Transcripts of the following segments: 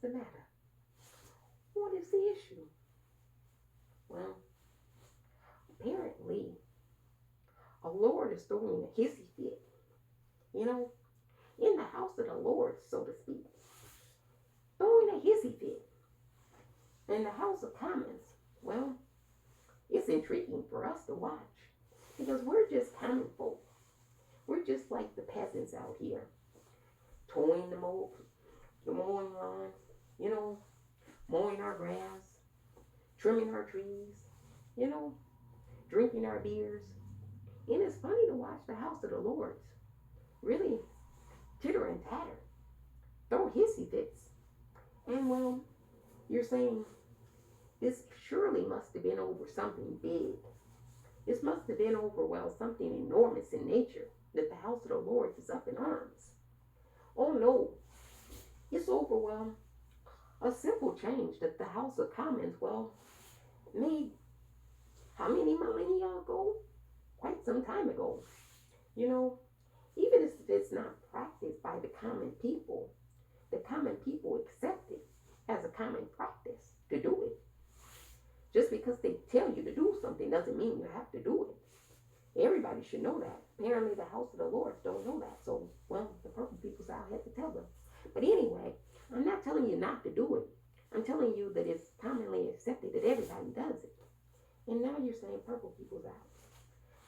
the matter? What is the issue? Well, apparently, a Lord is throwing a hissy fit, you know, in the house of the Lord, so to speak. Throwing a hissy fit in the House of Commons. Well, it's intriguing for us to watch because we're just common folk. We're just like the peasants out here, towing the mowing lawn, you know, mowing our grass, trimming our trees, you know, drinking our beers. And it's funny to watch the house of the Lord's really titter and tatter, throw hissy fits. And well, you're saying this surely must have been over something big. This must have been over, well, something enormous in nature that the house of the Lord is up in arms. Oh no, it's over, well, a simple change that the House of Commons, well, made how many millennia ago? Quite some time ago. You know, even if it's not practiced by the common people accept it as a common practice to do it. Just because they tell you to do something doesn't mean you have to do it. Everybody should know that. Apparently the house of the Lord don't know that. So, well, the purple people's out had to tell them. But anyway, I'm not telling you not to do it. I'm telling you that it's commonly accepted that everybody does it. And now you're saying purple people's out.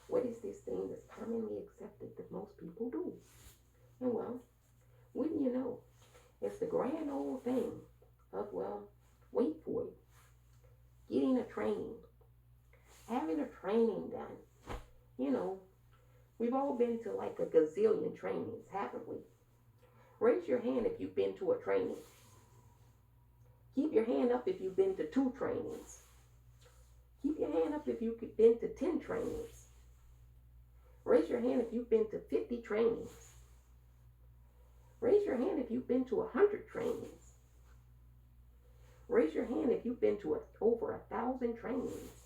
What is this thing that's commonly accepted that most people do? And well, wouldn't you know, it's the grand old thing of, well, wait for it, getting a training, having a training done. You know, we've all been to like a gazillion trainings, haven't we? Raise your hand if you've been to a training. Keep your hand up if you've been to 2 trainings. Keep your hand up if you've been to 10 trainings. Raise your hand if you've been to 50 trainings. Raise your hand if you've been to 100 trainings. Raise your hand if you've been to over 1,000 trainings.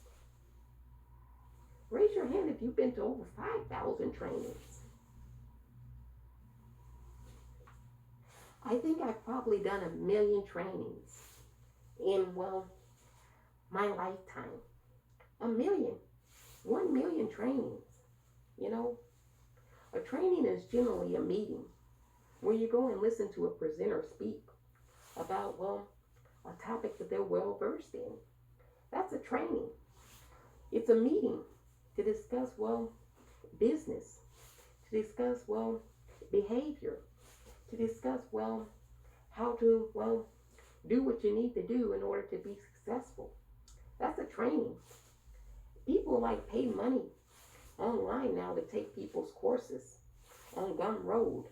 Raise your hand if you've been to over 5,000 trainings. I think I've probably done 1,000,000 trainings in, well, my lifetime. 1,000,000. 1,000,000 trainings. You know, a training is generally a meeting where you go and listen to a presenter speak about, well, a topic that they're well versed in. That's a training. It's a meeting to discuss, well, business, to discuss, well, behavior, to discuss, well, how to, well, do what you need to do in order to be successful. That's a training. People like pay money online now to take people's courses on Gumroad.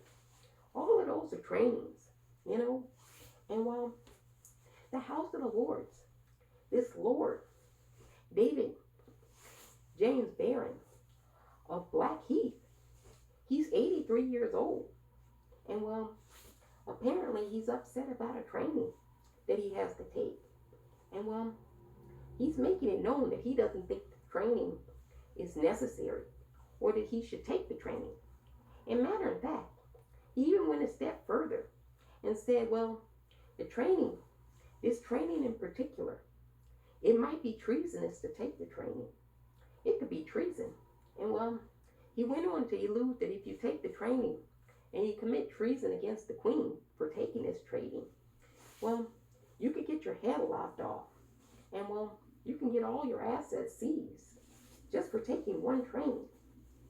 All of those are trainings, you know. And while the house of the Lord's, this Lord, David James Barron of Blackheath, he's 83 years old. And well, apparently he's upset about a training that he has to take. And well, he's making it known that he doesn't think the training is necessary or that he should take the training. And matter of fact, he even went a step further and said, well, this training in particular, it might be treasonous to take the training. It could be treason. And well, he went on to allude that if you take the training and you commit treason against the queen for taking this training, well, you could get your head lopped off. And well, you can get all your assets seized just for taking one training.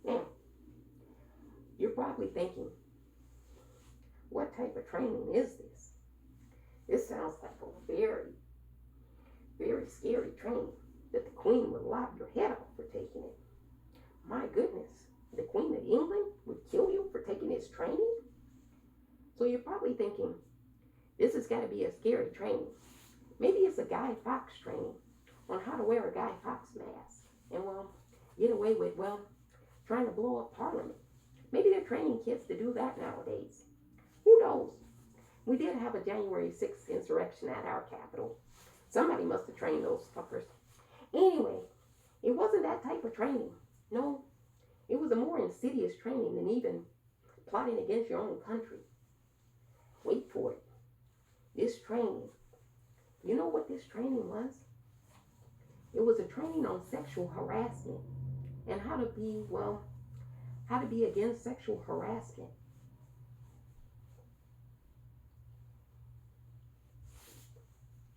Now, you're probably thinking, what type of training is this? This sounds like a very, very scary training that the queen would lop your head off for taking it. My goodness, the Queen of England would kill you for taking this training? So you're probably thinking, this has got to be a scary training. Maybe it's a Guy Fawkes training on how to wear a Guy Fawkes mask and, well, get away with, well, trying to blow up Parliament. Maybe they're training kids to do that nowadays. Who knows? We did have a January 6th insurrection at our capital. Somebody must have trained those fuckers. Anyway, it wasn't that type of training. No, it was a more insidious training than even plotting against your own country. Wait for it. This training, you know what this training was? It was a training on sexual harassment and how to be against sexual harassment.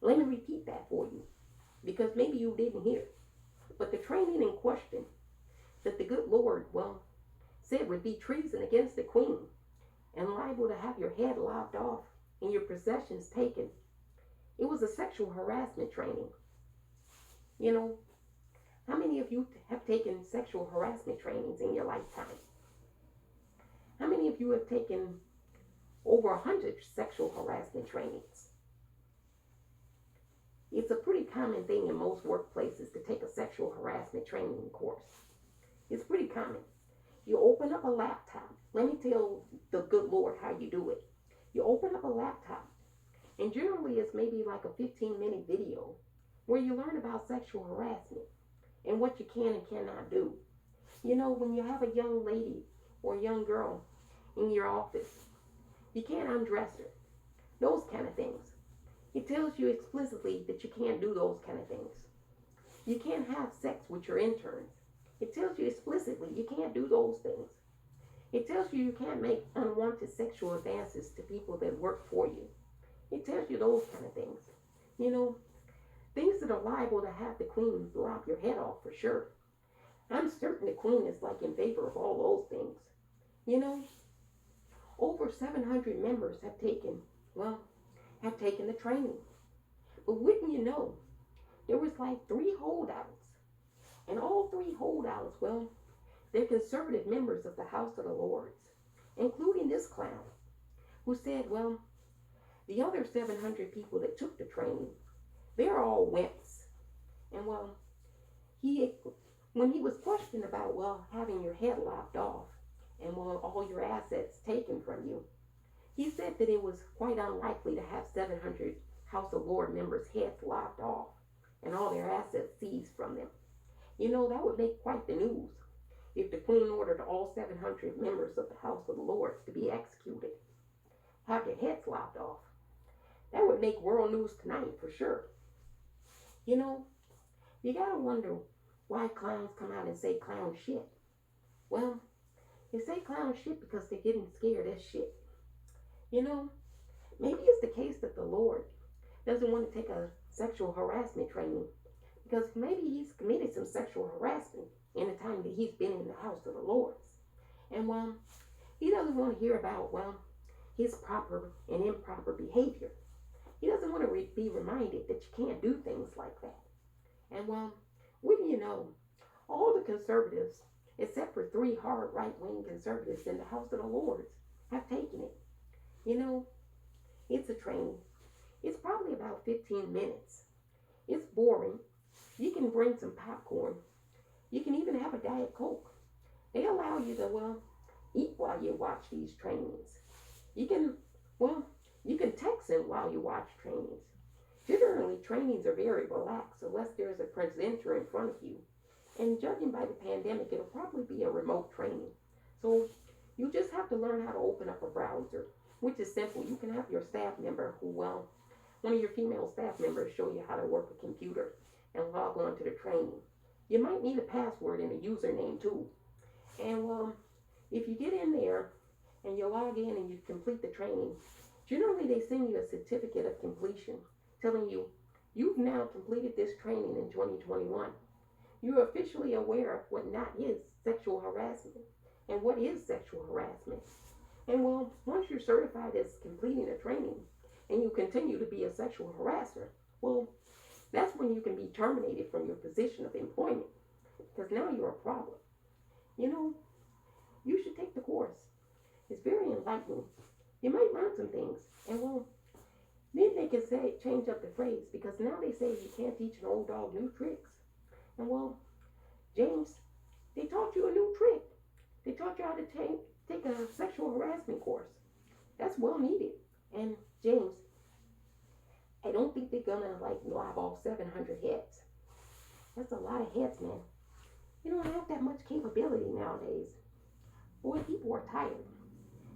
Let me repeat that for you because maybe you didn't hear. But the training in question that the good Lord, said would be treason against the queen and liable to have your head lopped off and your possessions taken. It was a sexual harassment training. You know, how many of you have taken sexual harassment trainings in your lifetime? How many of you have taken over 100 sexual harassment trainings? It's a pretty common thing in most workplaces to take a sexual harassment training course. It's pretty common. You open up a laptop. Let me tell the good Lord how you do it. You open up a laptop, and generally it's maybe like a 15-minute video where you learn about sexual harassment and what you can and cannot do. You know, when you have a young lady or a young girl in your office, you can't undress her. Those kind of things. It tells you explicitly that you can't do those kind of things. You can't have sex with your interns. It tells you explicitly you can't do those things. It tells you you can't make unwanted sexual advances to people that work for you. It tells you those kind of things. You know, things that are liable to have the queen lop your head off for sure. I'm certain the queen is like in favor of all those things. You know, over 700 members have taken the training. But wouldn't you know, there was like 3 holdouts. And all 3 holdouts, they're conservative members of the House of the Lords, including this clown, who said, the other 700 people that took the training, they're all wimps. And when he was questioned about, having your head lopped off and all your assets taken from you, he said that it was quite unlikely to have 700 House of Lord members' heads lopped off and all their assets seized from them. You know, that would make quite the news if the Queen ordered all 700 members of the House of the Lords to be executed, have their heads lopped off. That would make world news tonight for sure. You know, you gotta wonder why clowns come out and say clown shit. Well, they say clown shit because they're getting scared as shit. You know, maybe it's the case that the Lord doesn't want to take a sexual harassment training because maybe he's committed some sexual harassment in the time that he's been in the House of the Lords. And he doesn't want to hear about, his proper and improper behavior. He doesn't want to be reminded that you can't do things like that. And wouldn't you know, all the conservatives, except for 3 hard right-wing conservatives in the House of the Lords, have taken it. You know, it's a training. It's probably about 15 minutes. It's boring. You can bring some popcorn. You can even have a Diet Coke. They allow you to, eat while you watch these trainings. You can text them while you watch trainings. Generally, trainings are very relaxed unless there's a presenter in front of you. And judging by the pandemic, it'll probably be a remote training. So you just have to learn how to open up a browser, which is simple. You can have your staff member one of your female staff members show you how to work a computer and log on to the training. You might need a password and a username too. And if you get in there and you log in and you complete the training, generally they send you a certificate of completion telling you you've now completed this training in 2021. You're officially aware of what not is sexual harassment and what is sexual harassment. And once you're certified as completing the training and you continue to be a sexual harasser, that's when you can be terminated from your position of employment because now you're a problem. You know, you should take the course. It's very enlightening. You might learn some things. And then they can change up the phrase because now they say you can't teach an old dog new tricks. And James, they taught you a new trick. They taught you how to take a sexual harassment course. That's well needed. And James, I don't think they're gonna lob off 700 heads. That's a lot of heads, man. You don't have that much capability nowadays. Boy, people are tired.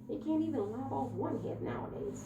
They can't even lob off one head nowadays.